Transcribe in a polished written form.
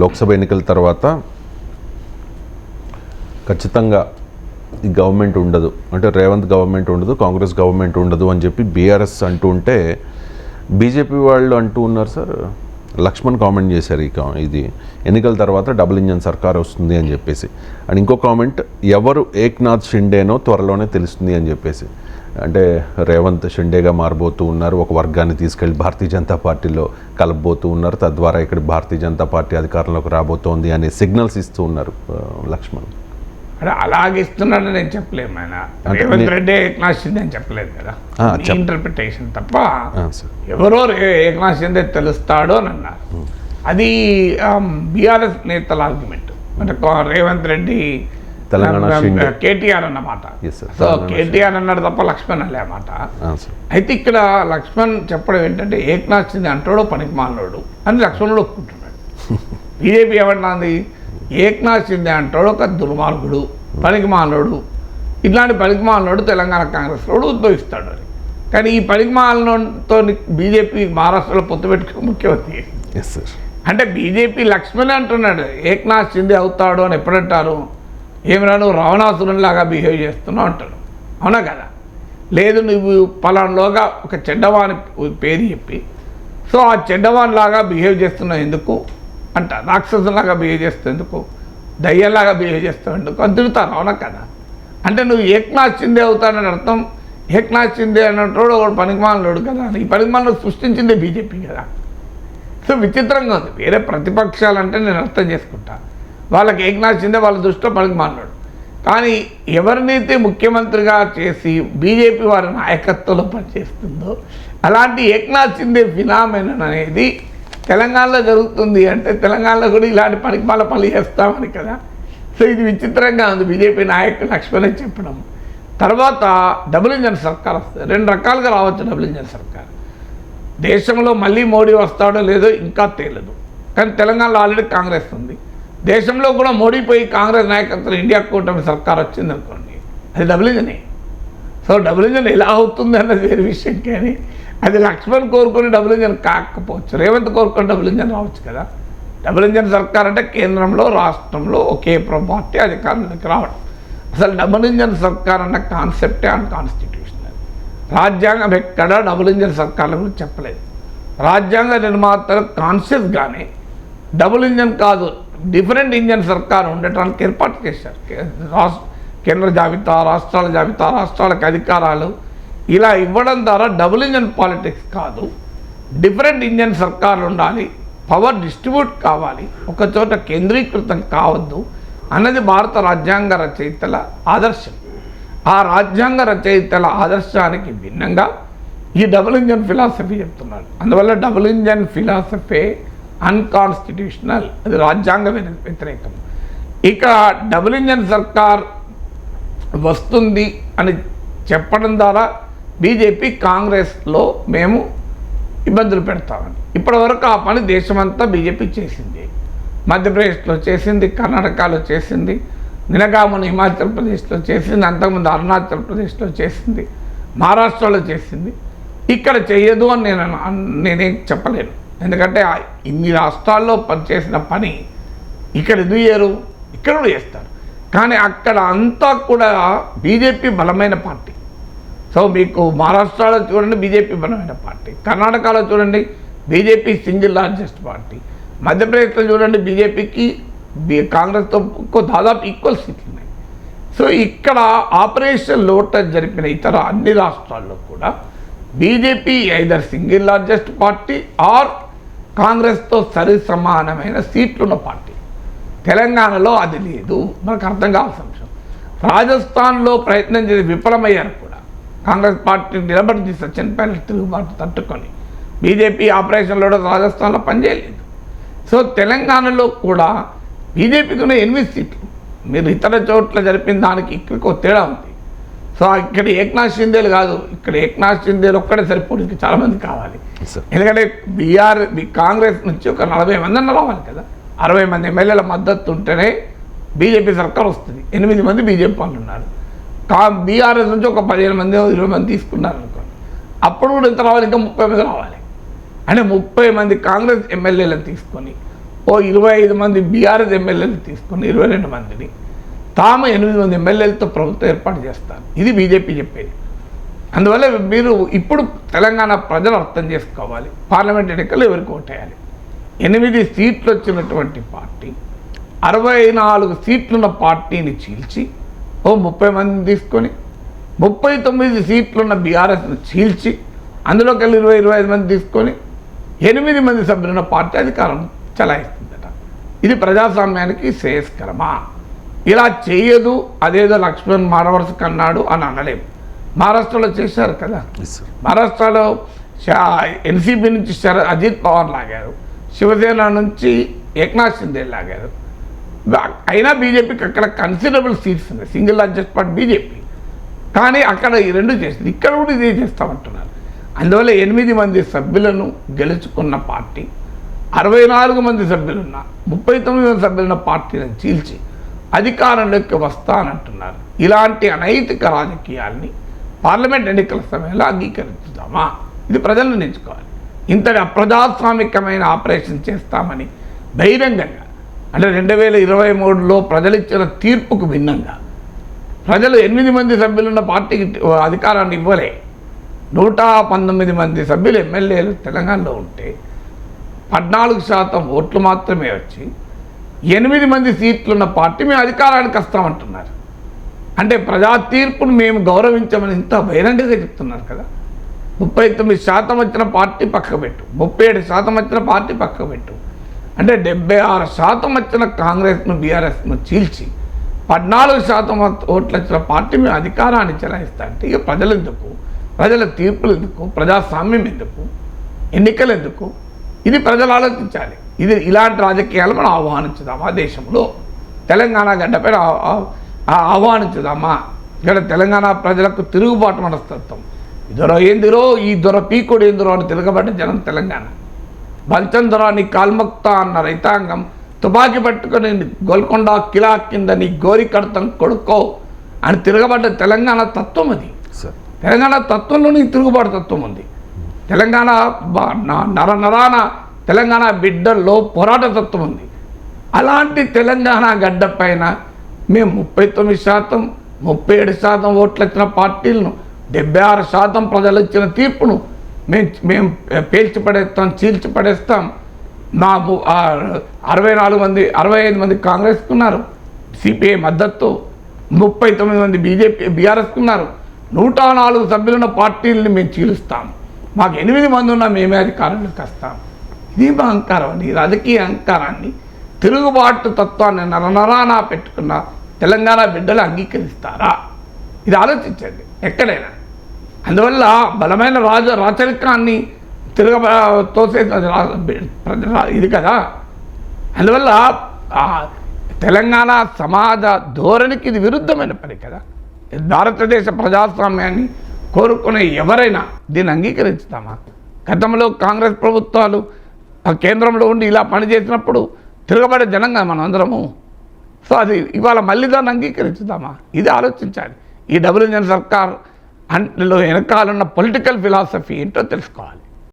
లోక్సభ ఎన్నికల తర్వాత ఖచ్చితంగా ఈ గవర్నమెంట్ ఉండదు, అంటే రేవంత్ గవర్నమెంట్ ఉండదు, కాంగ్రెస్ గవర్నమెంట్ ఉండదు అని చెప్పి బీఆర్ఎస్ అంటూ ఉంటే బీజేపీ వాళ్ళు అంటూ ఉన్నారు సార్. లక్ష్మణ్ కామెంట్ చేశారు ఇది ఎన్నికల తర్వాత డబుల్ ఇంజన్ సర్కార్ వస్తుంది అని చెప్పేసి. అండ్ ఇంకో కామెంట్, ఎవరు ఏక్నాథ్ షిండేనో త్వరలోనే తెలుస్తుంది అని చెప్పేసి. అంటే రేవంత్ షిండేగా మారబోతూ ఉన్నారు, ఒక వర్గాన్ని తీసుకెళ్ళి భారతీయ జనతా పార్టీలో కలపబోతూ ఉన్నారు, తద్వారా ఇక్కడ భారతీయ జనతా పార్టీ అధికారంలోకి రాబోతోంది అనే సిగ్నల్స్ ఇస్తూ ఉన్నారు లక్ష్మణ్. అంటే అలాగే ఇస్తున్నాడని నేను చెప్పలేము. ఆయన రేవంత్ రెడ్డి ఏక్నాథ్ షిండే అని చెప్పలేదు కదా, ఇంటర్ప్రిటేషన్ తప్ప. ఎవరో ఏక్నాథ్ షిండే తెలుస్తాడో అని అన్నారు. అది బీఆర్ఎస్ నేతల ఆర్గ్యుమెంట్. అంటే రేవంత్ రెడ్డి కేటీఆర్ అన్నమాట. సో కేటీఆర్ అన్నాడు తప్ప లక్ష్మణ్ అలే అన్నమాట. అయితే ఇక్కడ లక్ష్మణ్ చెప్పడం ఏంటంటే ఏక్నాథ్ షిండే అంటాడో పనికి మాలోడు అని లక్ష్మణుడు ఒప్పుకుంటున్నాడు. బీజేపీ ఏమంటున్నది, ఏక్నాథ్ షిండే అంటాడు ఒక దుర్మార్గుడు, పనికి మాలోడు, ఇట్లాంటి పనికి మాలోడు తెలంగాణ కాంగ్రెస్ రోడ్డు ఉద్భవిస్తాడు అని. కానీ ఈ పనికి మాలతో బీజేపీ మహారాష్ట్రలో పొత్తు పెట్టుకుని ముఖ్యమంత్రి. అంటే బీజేపీ లక్ష్మణ్ అంటున్నాడు ఏక్నాథ్ షిండే అవుతాడు అని ఎప్పుడంటారు, ఏమిరా నువ్వు రావణాసురునిలాగా బిహేవ్ చేస్తున్నావు అంటాడు. అవునా కదా? లేదు నువ్వు పలానాలోగా ఒక చెడ్డవాని పేరు చెప్పి, సో ఆ చెడ్డవానిలాగా బిహేవ్ చేస్తున్నావు ఎందుకు అంట, రాక్షసులాగా బిహేవ్ చేస్తావు ఎందుకు, దయ్యంలాగా బిహేవ్ చేస్తావు ఎందుకు అని తిరుగుతారు. అవునా కదా? అంటే నువ్వు ఏక్నాథ్ షిండే అవుతాడని అర్థం. ఏక్నాథ్ షిండే అన్నట్టు ఒకడు పనికిమాలలోడు కదా, ఈ పనికిమాలను సృష్టించిందే బీజేపీ కదా. సో విచిత్రంగా ఉంది. వేరే ప్రతిపక్షాలంటే నేను అర్థం చేసుకుంటా, వాళ్ళకి ఏక్నాథ్ షిండే వాళ్ళ దృష్టిలో పనికిమాలలోడు. కానీ ఎవరినైతే ముఖ్యమంత్రిగా చేసి బీజేపీ వారి నాయకత్వంలో పనిచేస్తుందో అలాంటి ఏక్నాథ్ షిండే ఫినామినన్ అనేది తెలంగాణలో జరుగుతుంది. అంటే తెలంగాణలో కూడా ఇలాంటి పనికిమాల పనులు చేస్తామని కదా. సో ఇది విచిత్రంగా ఉంది బీజేపీ నాయకులు లక్ష్మణ్ చెప్పడం. తర్వాత డబుల్ ఇంజన్ సర్కార్ వస్తుంది. రెండు రకాలుగా రావచ్చు డబుల్ ఇంజన్ సర్కార్. దేశంలో మళ్ళీ మోడీ వస్తాడో లేదో ఇంకా తేలదు, కానీ తెలంగాణలో ఆల్రెడీ కాంగ్రెస్ ఉంది. దేశంలో కూడా మోడీ పోయి కాంగ్రెస్ నాయకత్వం ఇండియా కూటమి సర్కార్ వచ్చింది అనుకోండి, అది డబుల్ ఇంజనే. సో డబుల్ ఇంజన్ ఎలా అవుతుంది అన్నది వేరే విషయం. కానీ అది లక్ష్మణ్ కోరుకొని డబుల్ ఇంజన్ కాకపోవచ్చు, రేవంత్ కోరుకొని డబుల్ ఇంజన్ రావచ్చు కదా. డబుల్ ఇంజన్ సర్కార్ అంటే కేంద్రంలో రాష్ట్రంలో ఒకే పార్టీ అధికారంలోకి రావడం. అసలు డబుల్ ఇంజన్ సర్కార్ అన్న కాన్సెప్టే అన్కాన్స్టిట్యూషనల్. రాజ్యాంగం ఎక్కడా డబుల్ ఇంజన్ సర్కార్ల గురించి చెప్పలేదు. రాజ్యాంగ నిర్మాతలు కాన్షియస్గానే డబుల్ ఇంజన్ కాదు, డిఫరెంట్ ఇంజన్ సర్కార్ ఉండటానికి ఏర్పాటు చేశారు. కేంద్ర జాబితా, రాష్ట్రాల జాబితా, రాష్ట్రాలకు అధికారాలు ఇలా ఇవ్వడం ద్వారా డబుల్ ఇంజన్ పాలిటిక్స్ కాదు, డిఫరెంట్ ఇంజన్ సర్కార్లు ఉండాలి, పవర్ డిస్ట్రిబ్యూట్ కావాలి, ఒకచోట కేంద్రీకృతం కావద్దు అన్నది భారత రాజ్యాంగ రచయితల ఆదర్శం. ఆ రాజ్యాంగ రచయితల ఆదర్శానికి భిన్నంగా ఈ డబుల్ ఇంజన్ ఫిలాసఫీ చెప్తున్నారు. అందువల్ల డబుల్ ఇంజన్ ఫిలాసఫీ అన్కాన్స్టిట్యూషనల్, అది రాజ్యాంగ వ్యతిరేకం. ఇక డబుల్ ఇంజన్ సర్కార్ వస్తుంది అని చెప్పడం ద్వారా బీజేపీ కాంగ్రెస్లో మేము ఇబ్బందులు పెడతామని. ఇప్పటివరకు ఆ పని దేశమంతా బీజేపీ చేసింది. మధ్యప్రదేశ్లో చేసింది, కర్ణాటకలో చేసింది, నినగామును హిమాచల్ ప్రదేశ్లో చేసింది, అంతకుముందు అరుణాచల్ ప్రదేశ్లో చేసింది, మహారాష్ట్రలో చేసింది. ఇక్కడ చేయదు అని నేనేం చెప్పలేను. ఎందుకంటే ఇన్ని రాష్ట్రాల్లో పనిచేసిన పని ఇక్కడ ఎందుకు చేయరు, ఇక్కడ కూడా చేస్తారు. కానీ అక్కడ అంతా కూడా బీజేపీ బలమైన పార్టీ. సో మీకు మహారాష్ట్రలో చూడండి బీజేపీ బలమైన పార్టీ, కర్ణాటకలో చూడండి బీజేపీ సింగిల్ లార్జెస్ట్ పార్టీ, మధ్యప్రదేశ్లో చూడండి బీజేపీకి కాంగ్రెస్తో దాదాపు ఈక్వల్ సీట్లు ఉన్నాయి. సో ఇక్కడ ఆపరేషన్ లోటస్ జరిపిన ఇతర అన్ని రాష్ట్రాల్లో కూడా BJP either single largest party or కాంగ్రెస్తో సరి సమానమైన సీట్లున్న పార్టీ. తెలంగాణలో అది లేదు, మనకు అర్థం కావాల్సిన అంశం. రాజస్థాన్లో ప్రయత్నం చేసి విఫలమయ్యారు కూడా. కాంగ్రెస్ పార్టీ నిలబడి సచిన్ పైలట్ తిరుగుబాటు తట్టుకొని బీజేపీ ఆపరేషన్లో రాజస్థాన్లో పనిచేయలేదు. సో తెలంగాణలో కూడా బీజేపీకి ఉన్న 8 సీట్లు. మీరు ఇతర చోట్ల జరిపిన దానికి ఇక్కడికి ఒక తేడా ఉంది. సో ఇక్కడ ఏక్నాథ్ షిందేలు కాదు, ఇక్కడ ఏక్నాథ్ షిందేలు ఒక్కడే సరిపోదు, ఇంకా చాలామంది కావాలి. ఎందుకంటే కాంగ్రెస్ నుంచి ఒక 40 మంది అన్న రావాలి కదా. 60 మంది ఎమ్మెల్యేల మద్దతు ఉంటేనే బీజేపీ సర్కార్ వస్తుంది. 8 మంది బీజేపీ వాళ్ళు ఉన్నారు. బీఆర్ఎస్ నుంచి ఒక 15 మంది 20 మంది తీసుకున్నారు అనుకోండి, అప్పుడు కూడా ఎంత రావాలి, ఇంకా 30 మంది రావాలి. అంటే 30 మంది కాంగ్రెస్ ఎమ్మెల్యేలను తీసుకొని 25 మంది బీఆర్ఎస్ ఎమ్మెల్యేలు తీసుకొని 22 మందిని తాము 8 మంది ఎమ్మెల్యేలతో ప్రభుత్వం ఏర్పాటు చేస్తారు. ఇది బీజేపీ చెప్పేది. అందువల్ల మీరు ఇప్పుడు తెలంగాణ ప్రజలు అర్థం చేసుకోవాలి, పార్లమెంట్ ఎన్నికలు ఎవరికి ఓటేయాలి. 8 సీట్లు వచ్చినటువంటి పార్టీ 64 సీట్లున్న పార్టీని చీల్చి 30 మందిని తీసుకొని 39 సీట్లున్న బీఆర్ఎస్ను చీల్చి అందులోకి వెళ్ళి 25 మంది తీసుకొని 8 మంది సభ్యులున్న పార్టీ అధికారం చలాయిస్తుందట. ఇది ప్రజాస్వామ్యానికి శ్రేయస్కరమా? ఇలా చేయదు, అదేదో లక్ష్మణ్ మారవరుసకు అన్నాడు అని అనలేము. మహారాష్ట్రలో చేశారు కదా. మహారాష్ట్రలో ఎన్సీపీ నుంచి అజిత్ పవార్ లాగారు, శివసేన నుంచి ఏక్నాథ్ షిండే లాగారు. అయినా బీజేపీకి అక్కడ కన్సిడరబుల్ సీట్స్ ఉన్నాయి, సింగిల్ లార్జెస్ట్ పార్టీ బీజేపీ. కానీ అక్కడ ఈ రెండు చేసింది, ఇక్కడ కూడా ఇదే చేస్తామంటున్నారు. అందువల్ల 8 మంది సభ్యులను గెలుచుకున్న పార్టీ 64 మంది సభ్యులున్న 39 మంది సభ్యులున్న పార్టీలను చీల్చి అధికారంలోకి వస్తానంటున్నారు. ఇలాంటి అనైతిక రాజకీయాల్ని పార్లమెంట్ ఎన్నికల సమయంలో అంగీకరించుదామా? ఇది ప్రజలు నిర్ణయించుకోవాలి. ఇంతటి అప్రజాస్వామికమైన ఆపరేషన్ చేస్తామని బహిరంగంగా, అంటే 2023లో ప్రజలు ఇచ్చిన తీర్పుకు భిన్నంగా ప్రజలు 8 మంది సభ్యులున్న పార్టీకి అధికారాన్ని ఇవ్వలే. 119 మంది సభ్యులు ఎమ్మెల్యేలు తెలంగాణలో ఉంటే 14% ఓట్లు మాత్రమే వచ్చి 8 మంది సీట్లున్న పార్టీ మేము అధికారానికి వస్తామంటున్నారు. అంటే ప్రజా తీర్పును మేము గౌరవించమని ఇంత బహిరంగంగా చెప్తున్నారు కదా. 39% వచ్చిన పార్టీ పక్కబెట్టు, 37% వచ్చిన పార్టీ పక్కబెట్టు, అంటే 76% వచ్చిన కాంగ్రెస్ను బీఆర్ఎస్ను చీల్చి 14% ఓట్లు వచ్చిన పార్టీ మేము అధికారాన్ని చెలాయిస్తా అంటే ఇక ప్రజలు ఎందుకు, ప్రజల తీర్పులు ఎందుకు, ప్రజాస్వామ్యం ఎందుకు, ఎన్నికలు ఎందుకు? ఇది ప్రజలు ఆలోచించాలి. ఇది ఇలాంటి రాజకీయాలు మనం ఆహ్వానించుదామా? దేశంలో తెలంగాణ గడ్డపైన ఆహ్వానించుదామా? ఇక్కడ తెలంగాణ ప్రజలకు తిరుగుబాటు మనస్తత్వం, ఇదొర ఏందిరో, ఈ దొర పీకుడు ఏందిరో అని తిరగబడ్డ జనం తెలంగాణ. బల్చన్ దొర నీ కాల్మక్తా అన్న రైతాంగం తుపాకీ పట్టుకొని గోల్కొండ కిలా కింద నీ గోరి కడతాం కొడుకో అని తిరగబడ్డ తెలంగాణ తత్వం అది. తెలంగాణ తత్వంలోని తిరుగుబాటు తత్వం ఉంది. తెలంగాణ నరాన తెలంగాణ బిడ్డల్లో పోరాట తత్వం ఉంది. అలాంటి తెలంగాణ గడ్డ పైన మేము 39%, 37% ఓట్లు వచ్చిన పార్టీలను 76% ప్రజలు ఇచ్చిన తీర్పును మేము పేల్చిపడేస్తాం, చీల్చిపడేస్తాం. మా 65 మంది కాంగ్రెస్కు ఉన్నారు, సిపిఐ మద్దతు 39 మంది బీఆర్ఎస్కు ఉన్నారు. 104 సభ్యులున్న పార్టీలని మేము చీలుస్తాం, మాకు 8 మంది ఉన్నా మేమే అధికారంలోకి వస్తాం. ఇది మా అహంకారం అండి. రాజకీయ అహంకారాన్ని, తిరుగుబాటు తత్వాన్ని నరనరానా పెట్టుకున్న తెలంగాణ బిడ్డలు అంగీకరిస్తారా? ఇది ఆలోచించండి ఎక్కడైనా. అందువల్ల బలమైన రాచరికాన్ని తోసే ఇది కదా. అందువల్ల తెలంగాణ సమాజ ధోరణికి ఇది విరుద్ధమైన పని కదా. భారతదేశ ప్రజాస్వామ్యాన్ని కోరుకునే ఎవరైనా దీన్ని అంగీకరించుతామా? గతంలో కాంగ్రెస్ ప్రభుత్వాలు కేంద్రంలో ఉండి ఇలా పనిచేసినప్పుడు తిరగబడే జనంగా మనం అందరము. సో అది ఇవాళ మళ్ళీ దాన్ని అంగీకరించుదామా? ఇది ఆలోచించాలి. ఈ డబుల్ ఇంజన్ సర్కార్ అంట్లో వెనకాలన్న పొలిటికల్ ఫిలాసఫీ ఏంటో తెలుసుకోవాలి.